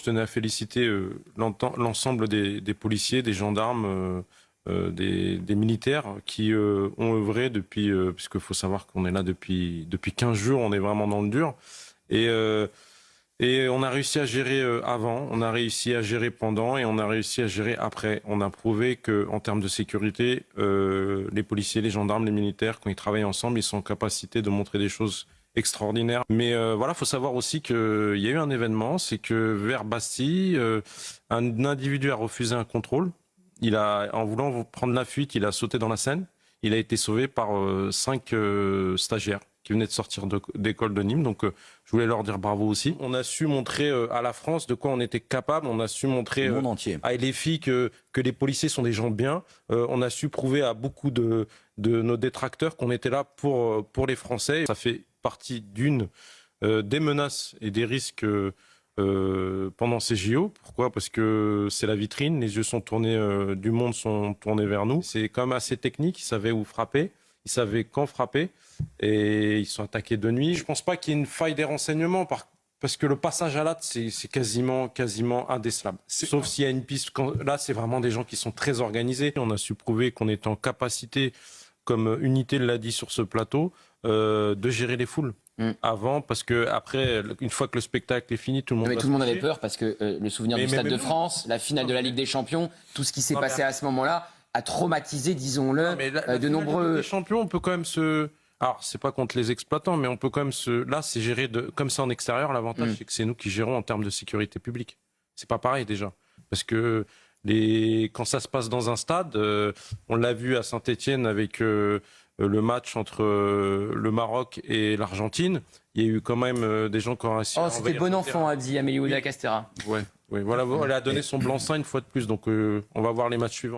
Je tenais à féliciter l'ensemble des policiers, des gendarmes, des militaires qui ont œuvré depuis, puisqu'il faut savoir qu'on est là depuis 15 jours, on est vraiment dans le dur. Et on a réussi à gérer avant, on a réussi à gérer pendant et on a réussi à gérer après. On a prouvé qu'en termes de sécurité, les policiers, les gendarmes, les militaires, quand ils travaillent ensemble, ils sont en capacité de montrer des choses extraordinaires. Mais voilà, il faut savoir aussi qu'il y a eu un événement, c'est que vers Bastille, un individu a refusé un contrôle. En voulant prendre la fuite, il a sauté dans la Seine. Il a été sauvé par 5 stagiaires qui venaient de sortir d'école de Nîmes. Donc, je voulais leur dire bravo aussi. On a su montrer à la France de quoi on était capable. On a su montrer au monde entier à les filles que les policiers sont des gens bien. On a su prouver à beaucoup de nos détracteurs qu'on était là pour les Français. Ça fait partie des menaces et des risques pendant ces JO. Pourquoi ? Parce que c'est la vitrine, les yeux sont tournés, du monde sont tournés vers nous. C'est quand même assez technique, ils savaient où frapper, ils savaient quand frapper, et ils sont attaqués de nuit. Je pense pas qu'il y ait une faille des renseignements, parce que le passage à l'acte, c'est quasiment indécelable. Sauf s'il y a une piste, là c'est vraiment des gens qui sont très organisés. On a su prouver qu'on était en capacité, comme Unité l'a dit sur ce plateau, de gérer les foules. Avant, parce que après, une fois que le spectacle est fini, tout le monde. Tout le monde avait peur parce que le souvenir du Stade de France, la finale de la Ligue des Champions, tout ce qui s'est passé à ce moment-là a traumatisé, disons-le, de nombreux. Les champions, on peut quand même se. Alors, c'est pas contre les exploitants, mais on peut quand même se. Là, c'est géré comme ça en extérieur. L'avantage, c'est que c'est nous qui gérons en termes de sécurité publique. C'est pas pareil déjà, parce que quand ça se passe dans un stade, on l'a vu à Saint-Étienne avec le match entre le Maroc et l'Argentine, il y a eu quand même des gens qui ont réussi. Oh, c'était bon enfant, a dit Amélie Oudéa Castéra. Ouais, voilà, elle a donné son blanc-seing une fois de plus, donc on va voir les matchs suivants.